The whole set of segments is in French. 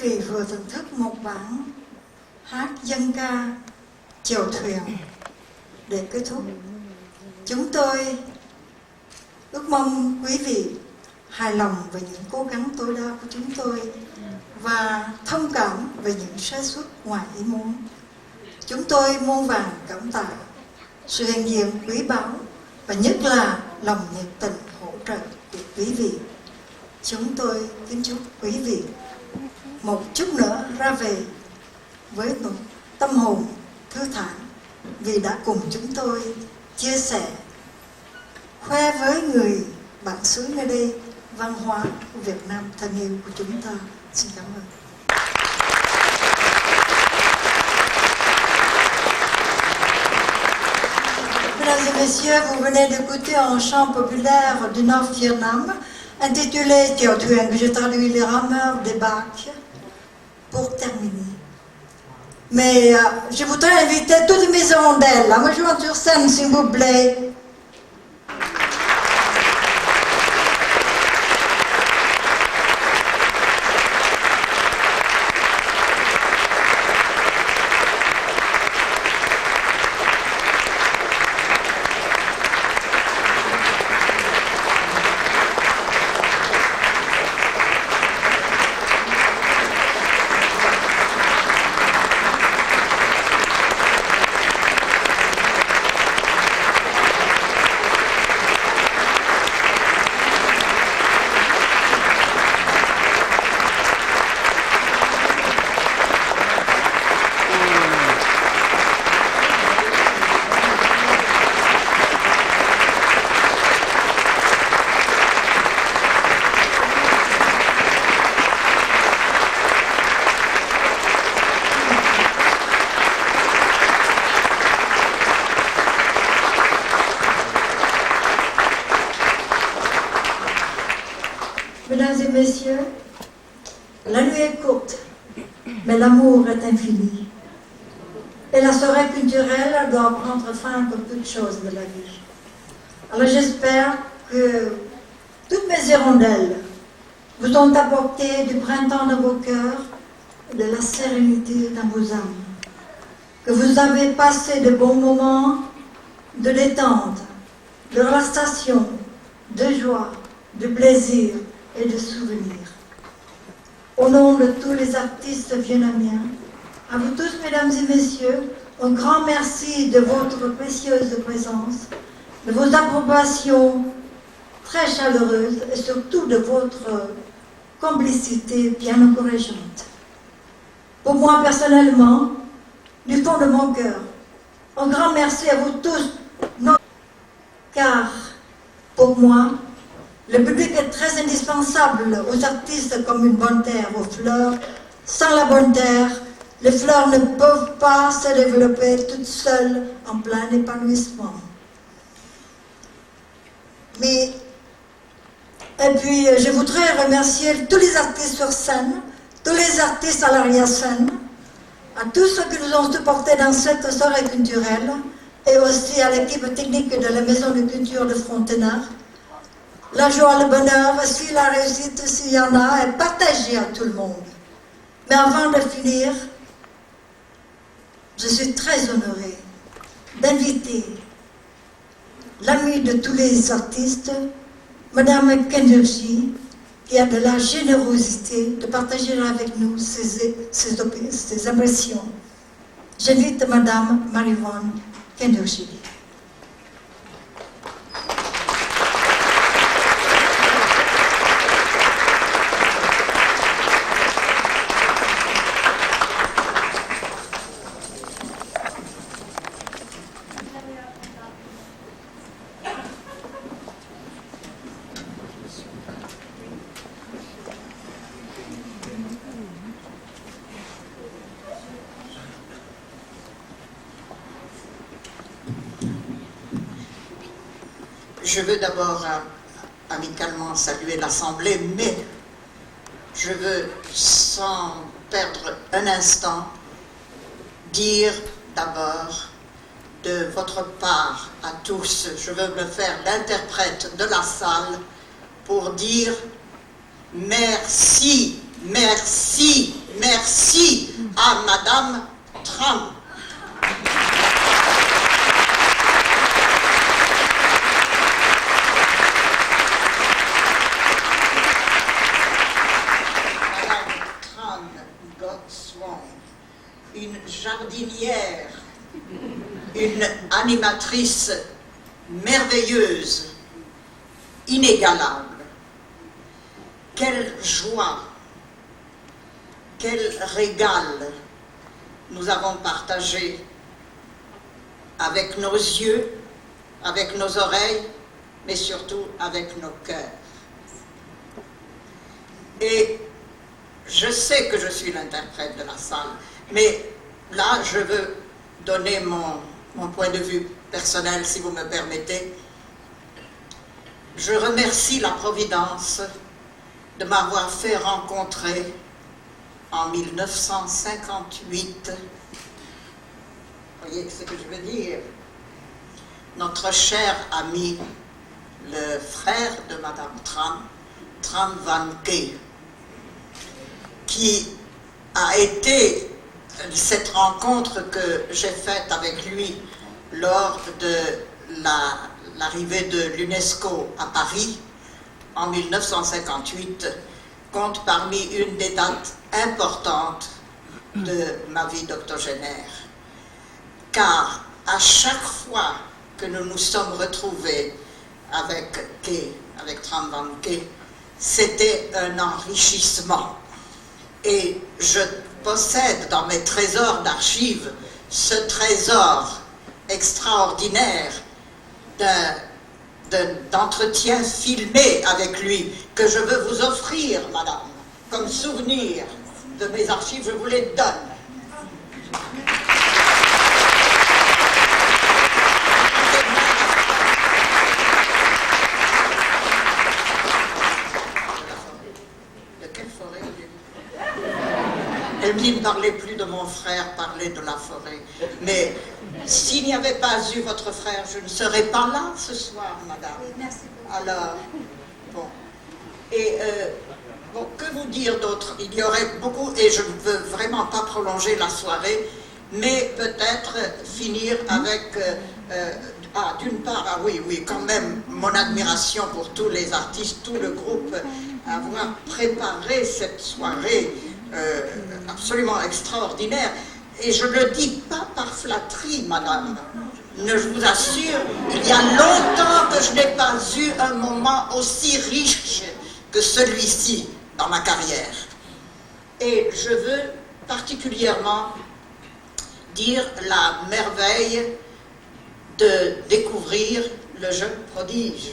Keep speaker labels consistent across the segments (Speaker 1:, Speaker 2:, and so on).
Speaker 1: vị vừa thưởng thức một bản hát dân ca chèo thuyền để kết thúc. Chúng tôi ước mong quý vị hài lòng về những cố gắng tối đa của chúng tôi và thông cảm về những sai sót ngoài ý muốn. Chúng tôi muôn vàn cảm tạ sự hiện diện quý báu và nhất là lòng nhiệt tình hỗ trợ của quý vị. Chúng tôi kính chúc quý vị một chút nữa ra về với một tâm hồn thư thản vì đã cùng chúng tôi chia sẻ, khoe với người bạn xứ nơi đây văn hóa của Việt Nam thân yêu của chúng ta. Xin cảm ơn. Mesdames et messieurs, vous venez d'écouter un chant populaire du Nord Vietnam intitulé Chèo thuyền, que je traduis les rameurs des bacs, pour terminer. Mais je voudrais inviter toutes mes hirondelles à me joindre sur scène, s'il vous plaît. Mesdames et messieurs, la nuit est courte, mais l'amour est infini. Et la soirée culturelle doit prendre fin comme toute chose de la vie. Alors j'espère que toutes mes hirondelles vous ont apporté du printemps dans vos cœurs et de la sérénité dans vos âmes. Que vous avez passé de bons moments de détente, de relaxation, de joie, de plaisir et de souvenirs. Au nom de tous les artistes vietnamiens, à vous tous, mesdames et messieurs, un grand merci de votre précieuse présence, de vos approbations très chaleureuses et surtout de votre complicité bien encourageante. Pour moi, personnellement, du fond de mon cœur, un grand merci à vous tous, car pour moi, le public est très indispensable aux artistes comme une bonne terre aux fleurs. Sans la bonne terre, les fleurs ne peuvent pas se développer toutes seules en plein épanouissement. Et puis, je voudrais remercier tous les artistes sur scène, tous les artistes à l'arrière-scène, à tous ceux qui nous ont supportés dans cette soirée culturelle et aussi à l'équipe technique de la Maison de Culture de Frontenac. La joie, le bonheur, si la réussite, s'il y en a, est partagée à tout le monde. Mais avant de finir, je suis très honorée d'inviter l'amie de tous les artistes, Madame Kenderji, qui a de la générosité de partager avec nous ses impressions. J'invite Madame Marivonne Kenderji.
Speaker 2: Je veux d'abord amicalement saluer l'Assemblée, mais je veux, sans perdre un instant, dire d'abord de votre part à tous, je veux me faire l'interprète de la salle pour dire merci, merci, merci à Madame Tran. Une jardinière, une animatrice merveilleuse, inégalable. Quelle joie, quel régal nous avons partagé avec nos yeux, avec nos oreilles, mais surtout avec nos cœurs. Et je sais que je suis l'interprète de la salle, mais là, je veux donner mon point de vue personnel, si vous me permettez. Je remercie la Providence de m'avoir fait rencontrer en 1958, vous voyez ce que je veux dire, notre cher ami, le frère de Madame Tran, Tran Van Kee, qui a été cette rencontre que j'ai faite avec lui lors de l'arrivée de l'UNESCO à Paris en 1958, compte parmi une des dates importantes de ma vie d'octogénaire. Car à chaque fois que nous nous sommes retrouvés avec Tran Van Kee, c'était un enrichissement. Et je possède dans mes trésors d'archives ce trésor extraordinaire d'entretien filmé avec lui que je veux vous offrir, madame, comme souvenir de mes archives, je vous les donne. Elle me dit, ne parlez plus de mon frère, parlez de la forêt. Mais s'il n'y avait pas eu votre frère, je ne serais pas là ce soir, madame.
Speaker 1: Oui, merci beaucoup.
Speaker 2: Alors, bon. Et, bon, que vous dire d'autre? Il y aurait beaucoup, et je ne veux vraiment pas prolonger la soirée, mais peut-être finir avec, d'une part, oui, quand même, mon admiration pour tous les artistes, tout le groupe, avoir préparé cette soirée absolument extraordinaire. Et je ne le dis pas par flatterie, madame. Je vous assure, il y a longtemps que je n'ai pas eu un moment aussi riche que celui-ci dans ma carrière. Et je veux particulièrement dire la merveille de découvrir le jeune prodige.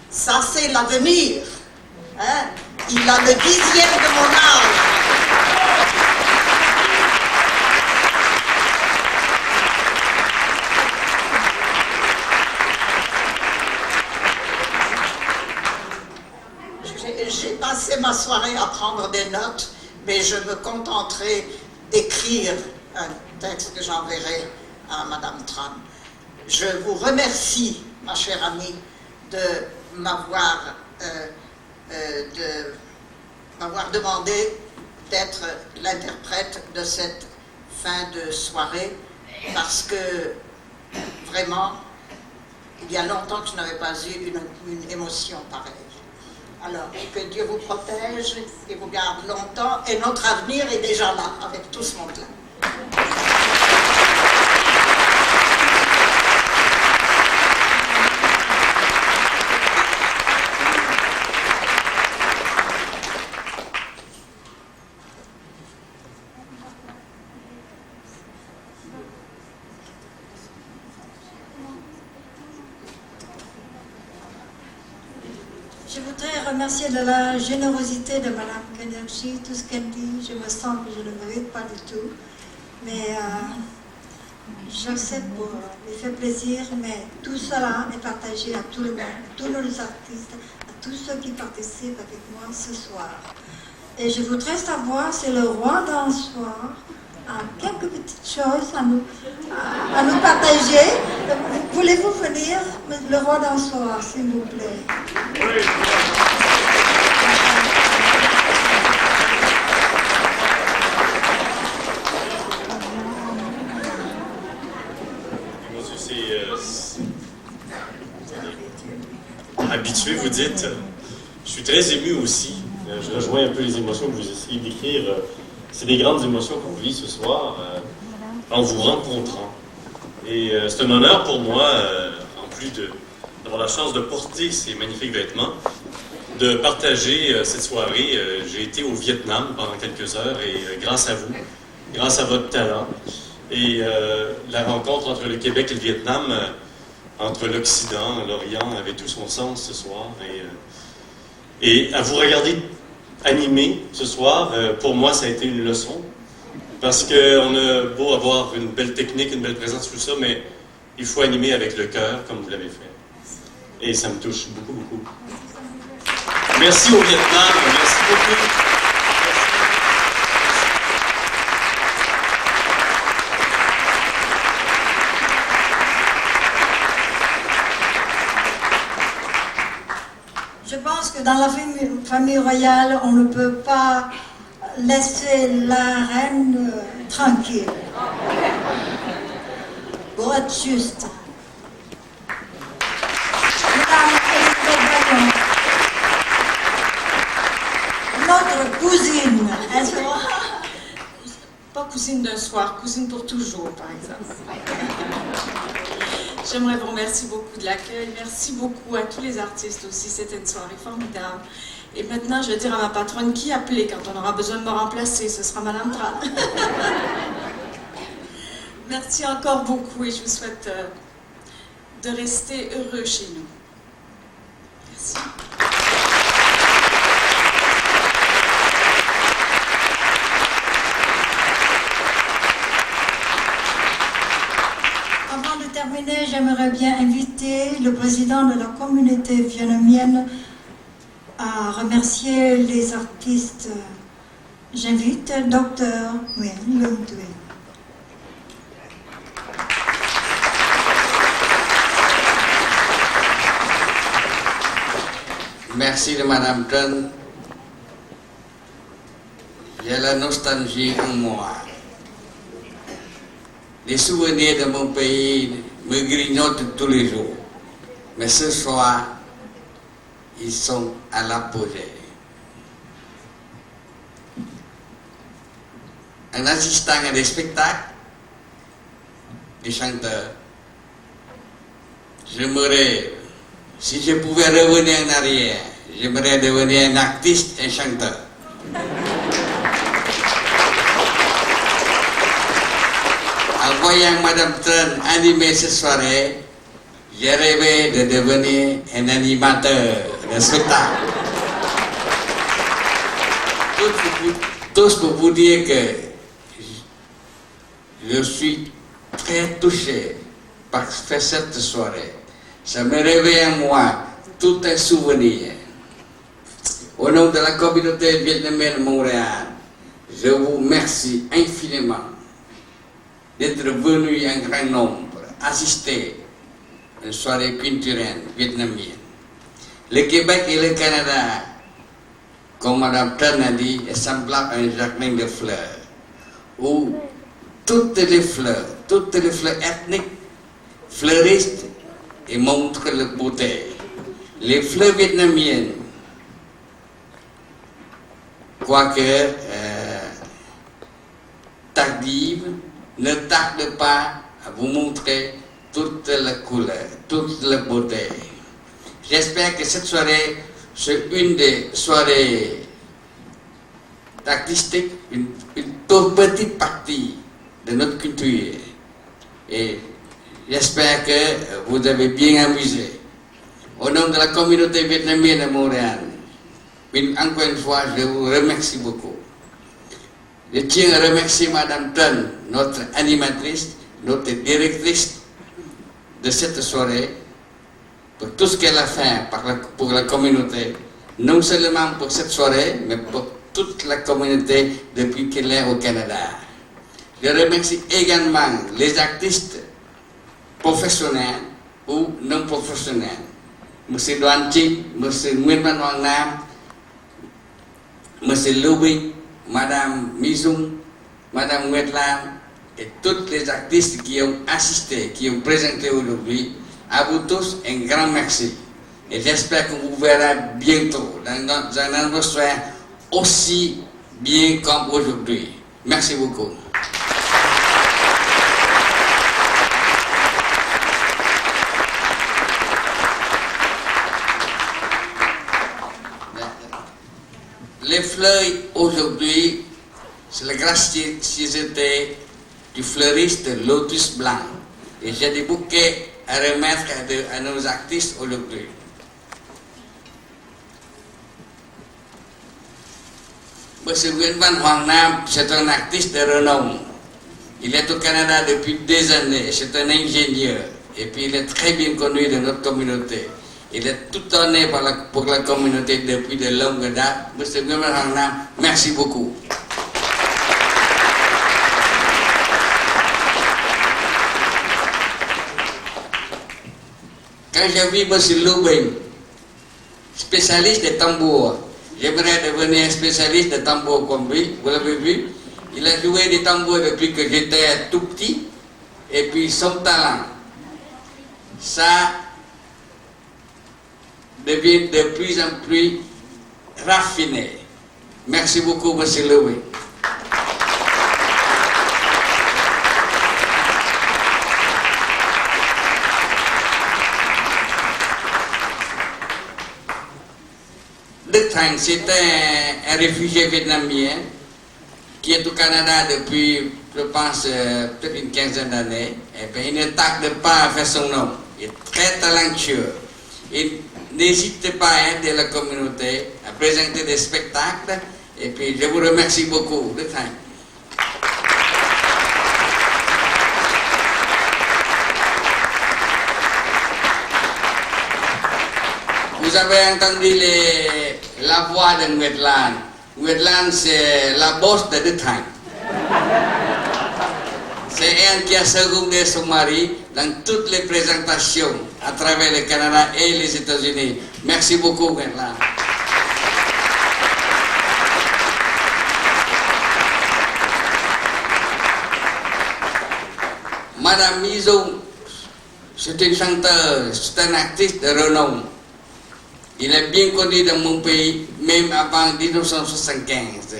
Speaker 2: Ça, c'est l'avenir. Hein? Il a le 10e de mon âge. J'ai passé ma soirée à prendre des notes, mais je me contenterai d'écrire un texte que j'enverrai à Madame Tran. Je vous remercie, ma chère amie, de m'avoir demandé d'être l'interprète de cette fin de soirée, parce que vraiment, il y a longtemps que je n'avais pas eu une émotion pareille. Alors, que Dieu vous protège et vous garde longtemps, et notre avenir est déjà là, avec tout ce monde-là.
Speaker 1: Je voudrais remercier de la générosité de Madame Kenergy, tout ce qu'elle dit. Je me sens que je ne le mérite pas du tout. Mais j'accepte pour lui faire plaisir, mais tout cela est partagé à tout le monde, à tous nos artistes, à tous ceux qui participent avec moi ce soir. Et je voudrais savoir si le roi d'un soir a quelques petites choses à nous partager. Voulez-vous venir, le roi d'un soir, s'il vous plaît? Oui.
Speaker 3: dites. Je suis très ému aussi. Je rejoins un peu les émotions que vous essayez d'écrire. C'est des grandes émotions qu'on vit ce soir en vous rencontrant. Et c'est un honneur pour moi, en plus d'avoir la chance de porter ces magnifiques vêtements, de partager cette soirée. J'ai été au Vietnam pendant quelques heures et grâce à vous, grâce à votre talent, et la rencontre entre le Québec et le Vietnam, entre l'Occident, l'Orient, avait tout son sens ce soir. Et à vous regarder animé ce soir, pour moi, ça a été une leçon. Parce qu'on a beau avoir une belle technique, une belle présence, tout ça, mais il faut animer avec le cœur, comme vous l'avez fait. Et ça me touche beaucoup, beaucoup. Merci au Vietnam, merci beaucoup.
Speaker 1: Je pense que dans la famille royale, on ne peut pas laisser la reine tranquille. Pour être juste. Madame Elisabeth Bayon, notre cousine, est-ce que...
Speaker 4: Pas cousine d'un soir, cousine pour toujours, par exemple. J'aimerais vous remercier beaucoup de l'accueil. Merci beaucoup à tous les artistes aussi. C'était une soirée formidable. Et maintenant, je vais dire à ma patronne qui appeler quand on aura besoin de me remplacer. Ce sera Madame Tran. Merci encore beaucoup et je vous souhaite de rester heureux chez nous. Merci.
Speaker 1: Avant de terminer, j'aimerais bien inviter le président de la communauté vietnamienne à remercier les artistes. J'invite Dr. Nguyen Lương Tuệ.
Speaker 5: Merci de Madame Tran. J'ai la nostalgie en moi. Les souvenirs de mon pays me grignotent tous les jours. Mais ce soir, ils sont à l'apogée. En assistant à des spectacles, des chanteurs, j'aimerais, si je pouvais revenir en arrière, j'aimerais devenir un artiste et chanteur. En voyant Madame Tran animer cette soirée, j'ai rêvé de devenir un animateur de spectacle. Tous pour vous dire que je suis très touché par cette soirée. Ça me réveille en moi tout un souvenir. Au nom de la communauté vietnamienne de Montréal, je vous remercie infiniment d'être venu en grand nombre assister à une soirée culturelle vietnamienne. Le Québec et le Canada, comme Mme Tran a dit, est semblable à un jardin de fleurs, où toutes les fleurs ethniques fleurissent et montrent leur beauté. Les fleurs vietnamiennes, quoique tardives, ne tardent pas à vous montrer toute la couleur, toute la beauté. J'espère que cette soirée, c'est une des soirées artistiques, une toute petite partie de notre culture. Et j'espère que vous avez bien amusé. Au nom de la communauté vietnamienne de Montréal, encore une fois, je vous remercie beaucoup. Je tiens à remercier Madame Tran, notre animatrice, notre directrice de cette soirée, pour tout ce qu'elle a fait pour la communauté, non seulement pour cette soirée, mais pour toute la communauté depuis qu'elle est au Canada. Je remercie également les artistes professionnels ou non professionnels. M. Doan Chi, M. Nguyen Van Hoàng Nam, M. Lưu Binh, Madame Mizung, Madame Nguyệt Lam et tous les artistes qui ont assisté, qui ont présenté aujourd'hui. À vous tous, un grand merci. et j'espère qu'on vous verra bientôt dans un atmosphère aussi bien comme aujourd'hui. Merci beaucoup. Les fleurs aujourd'hui, c'est la gracieuseté du fleuriste de lotus blanc. Et j'ai des bouquets à remettre à nos artistes aujourd'hui. Monsieur Nguyen Van Hoàng Nam, c'est un artiste de renom. Il est au Canada depuis des années, c'est un ingénieur. Et puis il est très bien connu de notre communauté. Il est tout donné pour la communauté depuis de longues dates. Monsieur Nguyen Van Hoàng Nam, merci beaucoup. Quand j'ai vu M. Lubin, spécialiste des tambours, j'aimerais devenir spécialiste de tambours comme lui, vous l'avez vu. Il a joué des tambours depuis que j'étais tout petit, et puis son talent, ça devient de plus en plus raffiné. Merci beaucoup, M. Lubin. Đức Thành, c'est un réfugié vietnamien qui est au Canada depuis, je pense, peut-être une quinzaine d'années. Et puis, il ne tarde pas à faire son nom. Il est très talentueux. Et n'hésitez pas à aider la communauté, à présenter des spectacles. Et puis, je vous remercie beaucoup, Đức Thành. Vous avez entendu la voix de Nguyệt Lan. Nguyệt Lan, c'est la boss de Đức Thành. C'est elle qui a secondé son mari dans toutes les présentations à travers le Canada et les États-Unis. Merci beaucoup, Nguyệt Lan. Madame Mizou, c'est une chanteuse, c'est un artiste de renom. Il est bien connu dans mon pays, même avant 1975.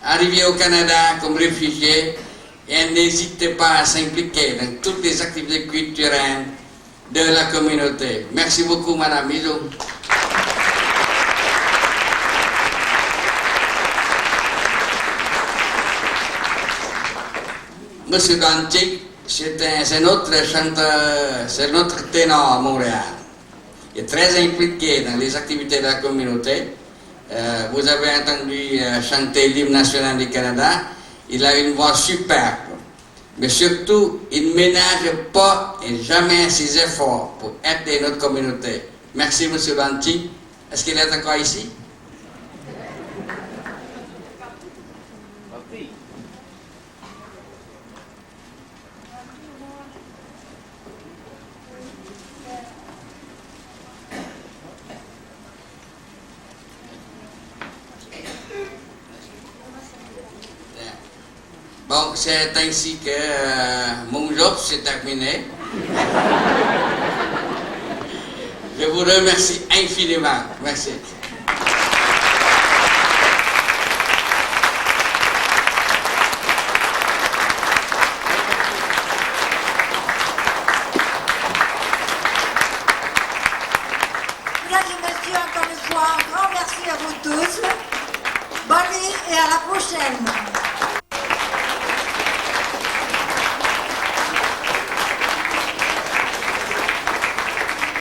Speaker 5: Arrivé au Canada comme réfugié, elle n'hésitait pas à s'impliquer dans toutes les activités culturelles de la communauté. Merci beaucoup, Madame Mizou. Monsieur Dantic, c'est notre chanteur, c'est notre ténor à Montréal. Il est très impliqué dans les activités de la communauté. Vous avez entendu chanter l'hymne national du Canada. Il a une voix superbe. Mais surtout, il ne ménage pas et jamais ses efforts pour aider notre communauté. Merci, M. Banti. Est-ce qu'il est encore ici? Bon, c'est ainsi que mon job s'est terminé. Je vous remercie infiniment. Merci.